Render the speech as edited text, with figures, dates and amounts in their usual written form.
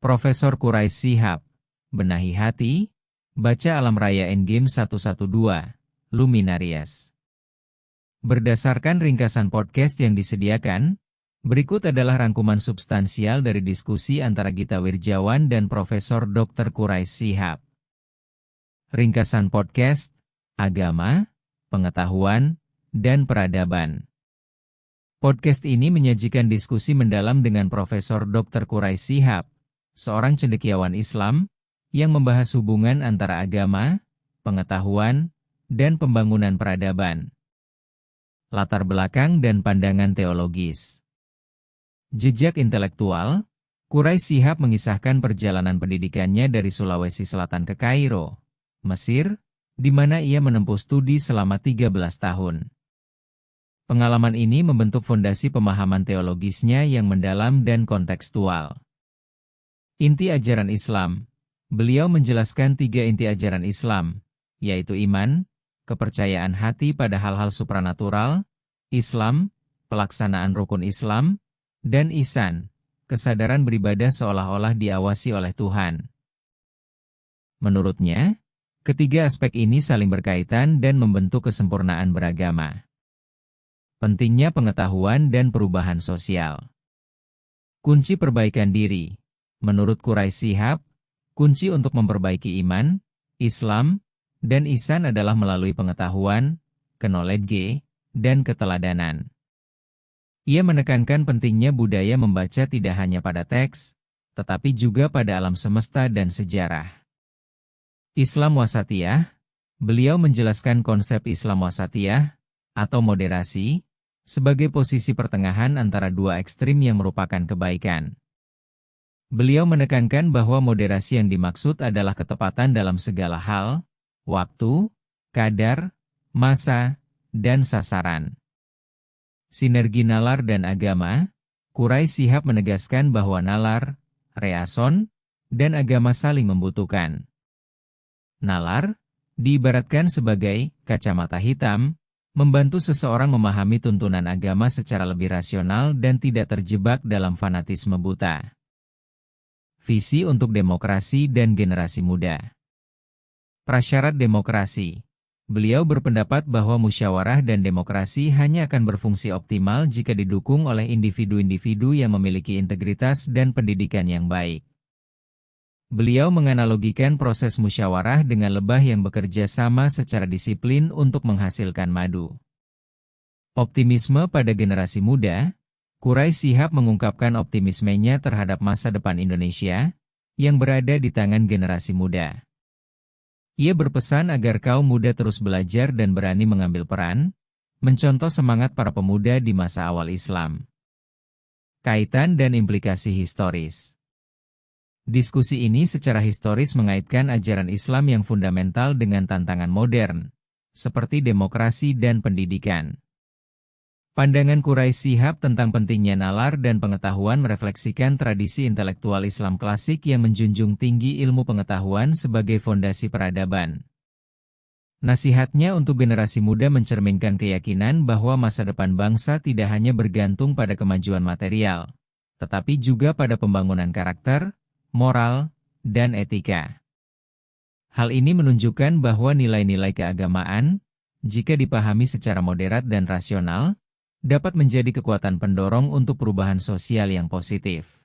Profesor Quraisy Shihab, Benahi Hati, baca Alam Raya Endgame 112, Luminarias. Berdasarkan ringkasan podcast yang disediakan, berikut adalah rangkuman substansial dari diskusi antara Gita Wirjawan dan Profesor Dr. Quraisy Shihab. Ringkasan podcast, Agama, Pengetahuan, dan Peradaban. Podcast ini menyajikan diskusi mendalam dengan Profesor Dr. Quraisy Shihab, seorang cendekiawan Islam, yang membahas hubungan antara agama, pengetahuan, dan pembangunan peradaban. Latar belakang dan pandangan teologis. Jejak intelektual, Quraisy Shihab mengisahkan perjalanan pendidikannya dari Sulawesi Selatan ke Kairo, Mesir, di mana ia menempuh studi selama 13 tahun. Pengalaman ini membentuk fondasi pemahaman teologisnya yang mendalam dan kontekstual. Inti ajaran Islam. Beliau menjelaskan 3 inti ajaran Islam, yaitu iman, kepercayaan hati pada hal-hal supranatural, Islam, pelaksanaan rukun Islam, dan ihsan, kesadaran beribadah seolah-olah diawasi oleh Tuhan. Menurutnya, ketiga aspek ini saling berkaitan dan membentuk kesempurnaan beragama. Pentingnya pengetahuan dan perubahan sosial. Kunci perbaikan diri. Menurut Quraisy Shihab, kunci untuk memperbaiki iman, Islam, dan ihsan adalah melalui pengetahuan, knowledge, dan keteladanan. Ia menekankan pentingnya budaya membaca tidak hanya pada teks, tetapi juga pada alam semesta dan sejarah. Islam wasatiyah. Beliau menjelaskan konsep Islam wasatiyah, atau moderasi, sebagai posisi pertengahan antara dua ekstrim yang merupakan kebaikan. Beliau menekankan bahwa moderasi yang dimaksud adalah ketepatan dalam segala hal, waktu, kadar, masa, dan sasaran. Sinergi nalar dan agama. Quraisy Shihab menegaskan bahwa nalar, reason, dan agama saling membutuhkan. Nalar diibaratkan sebagai kacamata hitam, membantu seseorang memahami tuntunan agama secara lebih rasional dan tidak terjebak dalam fanatisme buta. Visi untuk demokrasi dan generasi muda. Prasyarat demokrasi. Beliau berpendapat bahwa musyawarah dan demokrasi hanya akan berfungsi optimal jika didukung oleh individu-individu yang memiliki integritas dan pendidikan yang baik. Beliau menganalogikan proses musyawarah dengan lebah yang bekerja sama secara disiplin untuk menghasilkan madu. Optimisme pada generasi muda. Quraisy Shihab mengungkapkan optimismenya terhadap masa depan Indonesia, yang berada di tangan generasi muda. Ia berpesan agar kaum muda terus belajar dan berani mengambil peran, mencontoh semangat para pemuda di masa awal Islam. Kaitan dan implikasi historis. Diskusi ini secara historis mengaitkan ajaran Islam yang fundamental dengan tantangan modern, seperti demokrasi dan pendidikan. Pandangan Quraisy Shihab tentang pentingnya nalar dan pengetahuan merefleksikan tradisi intelektual Islam klasik yang menjunjung tinggi ilmu pengetahuan sebagai fondasi peradaban. Nasihatnya untuk generasi muda mencerminkan keyakinan bahwa masa depan bangsa tidak hanya bergantung pada kemajuan material, tetapi juga pada pembangunan karakter, moral, dan etika. Hal ini menunjukkan bahwa nilai-nilai keagamaan, jika dipahami secara moderat dan rasional, dapat menjadi kekuatan pendorong untuk perubahan sosial yang positif.